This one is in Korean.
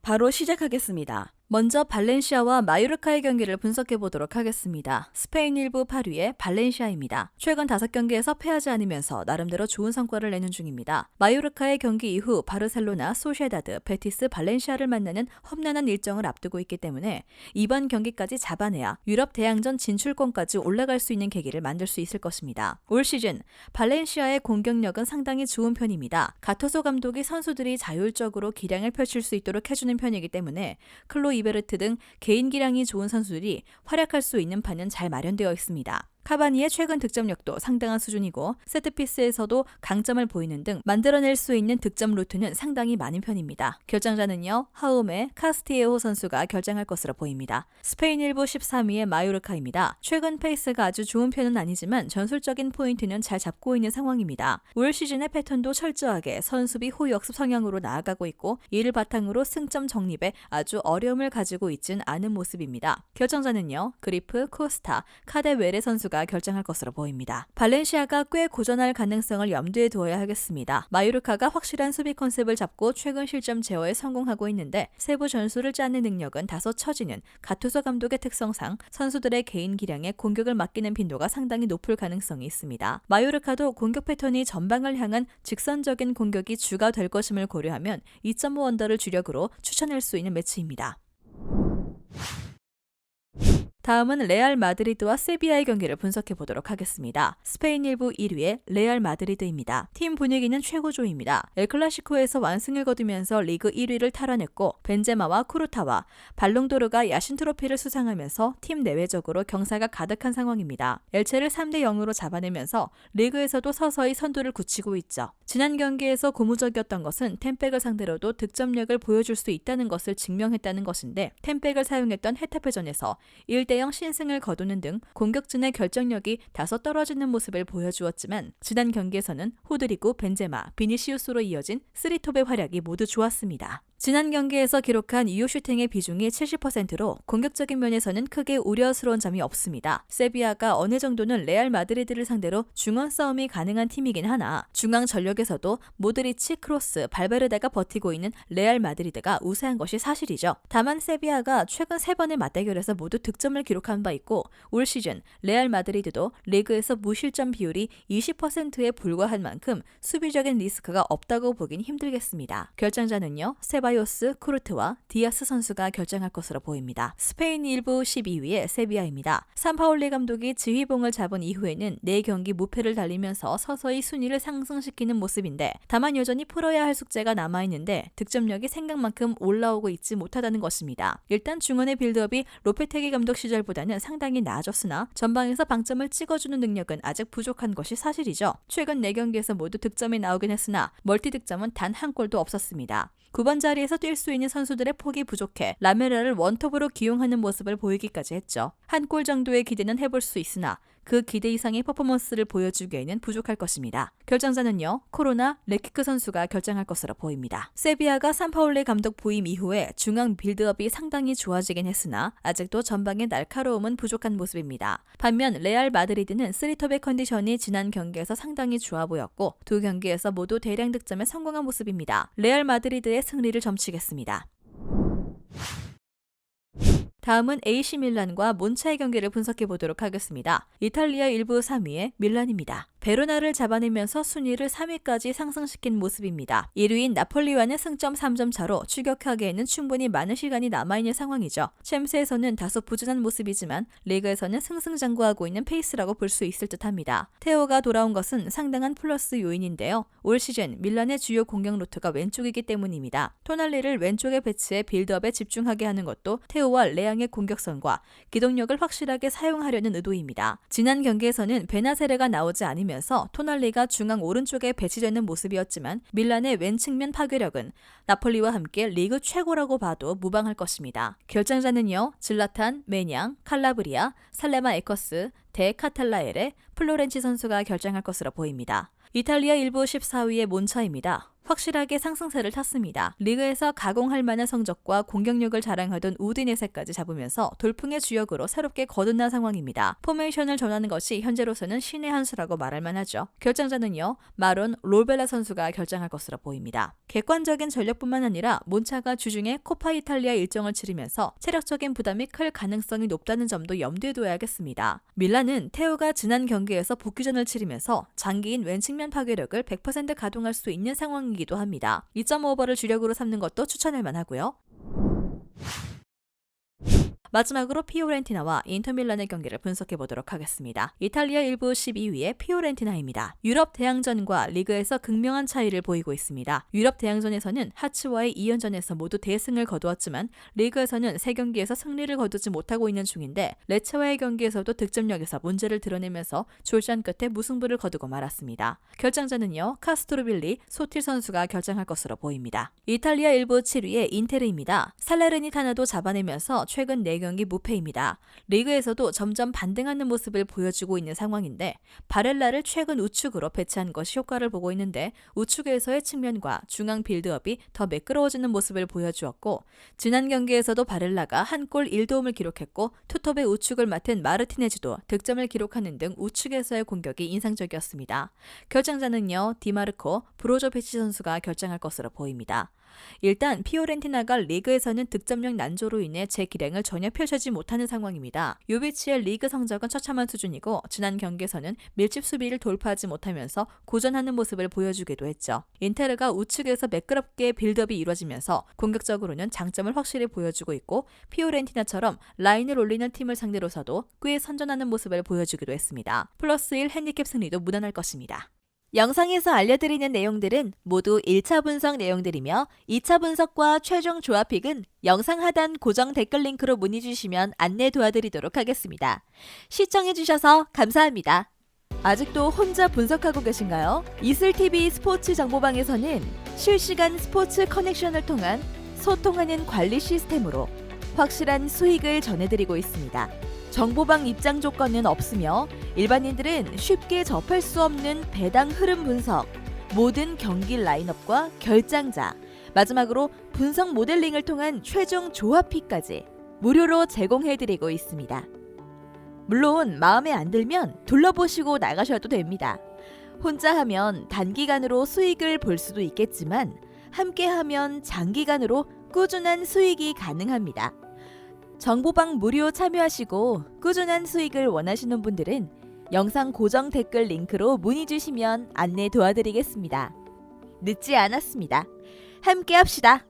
바로 시작하겠습니다. 먼저 발렌시아와 마요르카의 경기를 분석해 보도록 하겠습니다. 스페인 1부 8위의 발렌시아입니다. 최근 5경기에서 패하지 않으면서 나름대로 좋은 성과를 내는 중입니다. 마요르카의 경기 이후 바르셀로나, 소시에다드, 베티스, 발렌시아를 만나는 험난한 일정을 앞두고 있기 때문에 이번 경기까지 잡아내야 유럽 대항전 진출권까지 올라갈 수 있는 계기를 만들 수 있을 것입니다. 올 시즌 발렌시아의 공격력은 상당히 좋은 편입니다. 가토소 감독이 선수들이 자율적으로 기량을 펼칠 수 있도록 해주는 편이기 때문에 클로 이베르트 등 개인 기량이 좋은 선수들이 활약할 수 있는 판은 잘 마련되어 있습니다. 카바니의 최근 득점력도 상당한 수준이고 세트피스에서도 강점을 보이는 등 만들어낼 수 있는 득점 루트는 상당히 많은 편입니다. 결정자는요, 하우메, 카스티에호 선수가 결정할 것으로 보입니다. 스페인 1부 13위의 마요르카입니다. 최근 페이스가 아주 좋은 편은 아니지만 전술적인 포인트는 잘 잡고 있는 상황입니다. 올 시즌의 패턴도 철저하게 선수비 호역습 성향으로 나아가고 있고 이를 바탕으로 승점 정립에 아주 어려움을 가지고 있진 않은 모습입니다. 결정자는요, 그리프, 코스타, 카데웨레 선수가 결정할 것으로 보입니다. 발렌시아가 꽤 고전할 가능성을 염두에 두어야 하겠습니다. 마요르카가 확실한 수비 컨셉을 잡고 최근 실점 제어에 성공하고 있는데 세부 전술을 짜는 능력은 다소 처지는 가투소 감독의 특성상 선수들의 개인 기량에 공격을 맡기는 빈도가 상당히 높을 가능성이 있습니다. 마요르카도 공격 패턴이 전방을 향한 직선적인 공격이 주가 될 것임을 고려하면 2.5 언더를 주력으로 추천할 수 있는 매치입니다. 다음은 레알 마드리드와 세비야의 경기를 분석해 보도록 하겠습니다. 스페인 1부 1위의 레알 마드리드입니다. 팀 분위기는 최고조입니다. 엘클라시코에서 완승을 거두면서 리그 1위를 탈환했고 벤제마와 쿠르타와 발롱도르가 야신 트로피를 수상하면서 팀 내외적으로 경사가 가득한 상황입니다. 엘체를 3대 0으로 잡아내면서 리그에서도 서서히 선두를 굳히고 있죠. 지난 경기에서 고무적이었던 것은 템백을 상대로도 득점력을 보여줄 수 있다는 것을 증명했다는 것인데 템백을 사용했던 헤타페전에서 1대0 신승을 거두는 등 공격진의 결정력이 다소 떨어지는 모습을 보여주었지만 지난 경기에서는 호드리고 벤제마, 비니시우스로 이어진 3톱의 활약이 모두 좋았습니다. 지난 경기에서 기록한 이후 슈팅의 비중이 70%로 공격적인 면에서는 크게 우려스러운 점이 없습니다. 세비야가 어느 정도는 레알 마드리드를 상대로 중원 싸움이 가능한 팀이긴 하나 중앙 전력에서도 모드리치, 크로스, 발베르데가 버티고 있는 레알 마드리드가 우세한 것이 사실이죠. 다만 세비야가 최근 3번의 맞대결에서 모두 득점을 기록한 바 있고 올 시즌 레알 마드리드도 리그에서 무실점 비율이 20%에 불과한 만큼 수비적인 리스크가 없다고 보긴 힘들겠습니다. 결정자는요, 세바요스, 쿠르트와 디아스 선수가 결정할 것으로 보입니다. 스페인 1부 12위의 세비야입니다. 산파올리 감독이 지휘봉을 잡은 이후에는 4경기 무패를 달리면서 서서히 순위를 상승시키는 모습인데 다만 여전히 풀어야 할 숙제가 남아있는데 득점력이 생각만큼 올라오고 있지 못하다는 것입니다. 일단 중원의 빌드업이 로페테기 감독 시절보다는 상당히 나아졌으나 전방에서 방점을 찍어주는 능력은 아직 부족한 것이 사실이죠. 최근 4경기에서 모두 득점이 나오긴 했으나 멀티 득점은 단 한 골도 없었습니다. 9번 자리에서 뛸 수 있는 선수들의 폭이 부족해 라메라를 원톱으로 기용하는 모습을 보이기까지 했죠. 한 골 정도의 기대는 해볼 수 있으나 그 기대 이상의 퍼포먼스를 보여주기에는 부족할 것입니다. 결정자는요, 코로나, 레키크 선수가 결정할 것으로 보입니다. 세비야가 산파올리 감독 부임 이후에 중앙 빌드업이 상당히 좋아지긴 했으나 아직도 전방의 날카로움은 부족한 모습입니다. 반면 레알 마드리드는 3톱의 컨디션이 지난 경기에서 상당히 좋아 보였고 2경기에서 모두 대량 득점에 성공한 모습입니다. 레알 마드리드의 승리를 점치겠습니다. 다음은 AC 밀란과 몬차의 경기를 분석해 보도록 하겠습니다. 이탈리아 1부 3위의 밀란입니다. 베로나를 잡아내면서 순위를 3위까지 상승시킨 모습입니다. 1위인 나폴리와는 승점 3점 차로 추격하기에는 충분히 많은 시간이 남아있는 상황이죠. 챔스에서는 다소 부진한 모습이지만 리그에서는 승승장구하고 있는 페이스라고 볼 수 있을 듯합니다. 테오가 돌아온 것은 상당한 플러스 요인인데요. 올 시즌 밀란의 주요 공격 루트가 왼쪽이기 때문입니다. 토날리를 왼쪽에 배치해 빌드업에 집중하게 하는 것도 테오와 레앙의 공격선과 기동력을 확실하게 사용하려는 의도입니다. 지난 경기에서는 베나세레가 나오지 않으면 토날리가 중앙 오른쪽에 배치되는 모습이었지만 밀란의 왼측면 파괴력은 나폴리와 함께 리그 최고라고 봐도 무방할 것입니다. 결정자는요, 질라탄, 메냥, 칼라브리아, 살레마 에커스, 데 카탈라엘의 플로렌치 선수가 결정할 것으로 보입니다. 이탈리아 1부 14위의 몬차입니다. 확실하게 상승세를 탔습니다. 리그에서 가공할 만한 성적과 공격력을 자랑하던 우디네세까지 잡으면서 돌풍의 주역으로 새롭게 거듭난 상황입니다. 포메이션을 전하는 것이 현재로서는 신의 한 수라고 말할 만하죠. 결정자는요, 마론 롤벨라 선수가 결정할 것으로 보입니다. 객관적인 전력뿐만 아니라 몬차가 주중에 코파 이탈리아 일정을 치르면서 체력적인 부담이 클 가능성이 높다는 점도 염두에 둬야겠습니다. 밀란은 테오가 지난 경기에서 복귀전을 치르면서 장기인 왼측면 파괴력을 100% 가동할 수 있는 상황이기도 합니다. 2.5오버를 주력으로 삼는 것도 추천할 만하고요. 마지막으로 피오렌티나와 인터밀란의 경기를 분석해 보도록 하겠습니다. 이탈리아 1부 12위의 피오렌티나입니다. 유럽 대항전과 리그에서 극명한 차이를 보이고 있습니다. 유럽 대항전에서는 하츠와의 2연전에서 모두 대승을 거두었지만 리그에서는 3경기에서 승리를 거두지 못하고 있는 중인데 레체와의 경기에서도 득점력에서 문제를 드러내면서 졸전 끝에 무승부를 거두고 말았습니다. 결정자는요, 카스토르빌리, 소틸 선수가 결정할 것으로 보입니다. 이탈리아 1부 7위의 인테르입니다. 살레르니타나도 잡아내면서 최근 4경기 무패입니다. 리그에서도 점점 반등하는 모습을 보여주고 있는 상황인데 바렐라를 최근 우측으로 배치한 것이 효과를 보고 있는데 우측에서의 측면과 중앙 빌드업이 더 매끄러워지는 모습을 보여주었고 지난 경기에서도 바렐라가 한 골 1도움을 기록했고 투톱의 우측을 맡은 마르티네즈도 득점을 기록하는 등 우측에서의 공격이 인상적이었습니다. 결정자는요, 디마르코, 브로조비치 선수가 결정할 것으로 보입니다. 일단 피오렌티나가 리그에서는 득점력 난조로 인해 제 기량을 전혀 펼치지 못하는 상황입니다. 요비치의 리그 성적은 처참한 수준이고 지난 경기에서는 밀집 수비를 돌파하지 못하면서 고전하는 모습을 보여주기도 했죠. 인테르가 우측에서 매끄럽게 빌드업이 이루어지면서 공격적으로는 장점을 확실히 보여주고 있고 피오렌티나처럼 라인을 올리는 팀을 상대로서도 꽤 선전하는 모습을 보여주기도 했습니다. 플러스 1 핸디캡 승리도 무난할 것입니다. 영상에서 알려드리는 내용들은 모두 1차 분석 내용들이며 2차 분석과 최종 조합픽은 영상 하단 고정 댓글 링크로 문의 주시면 안내 도와드리도록 하겠습니다. 시청해주셔서 감사합니다. 아직도 혼자 분석하고 계신가요? 이슬TV 스포츠 정보방에서는 실시간 스포츠 커넥션을 통한 소통하는 관리 시스템으로 확실한 수익을 전해드리고 있습니다. 정보방 입장 조건은 없으며 일반인들은 쉽게 접할 수 없는 배당 흐름 분석, 모든 경기 라인업과 결장자, 마지막으로 분석 모델링을 통한 최종 조합픽까지 무료로 제공해드리고 있습니다. 물론 마음에 안 들면 둘러보시고 나가셔도 됩니다. 혼자 하면 단기간으로 수익을 볼 수도 있겠지만 함께하면 장기간으로 꾸준한 수익이 가능합니다. 정보방 무료 참여하시고 꾸준한 수익을 원하시는 분들은 영상 고정 댓글 링크로 문의 주시면 안내 도와드리겠습니다. 늦지 않았습니다. 함께 합시다.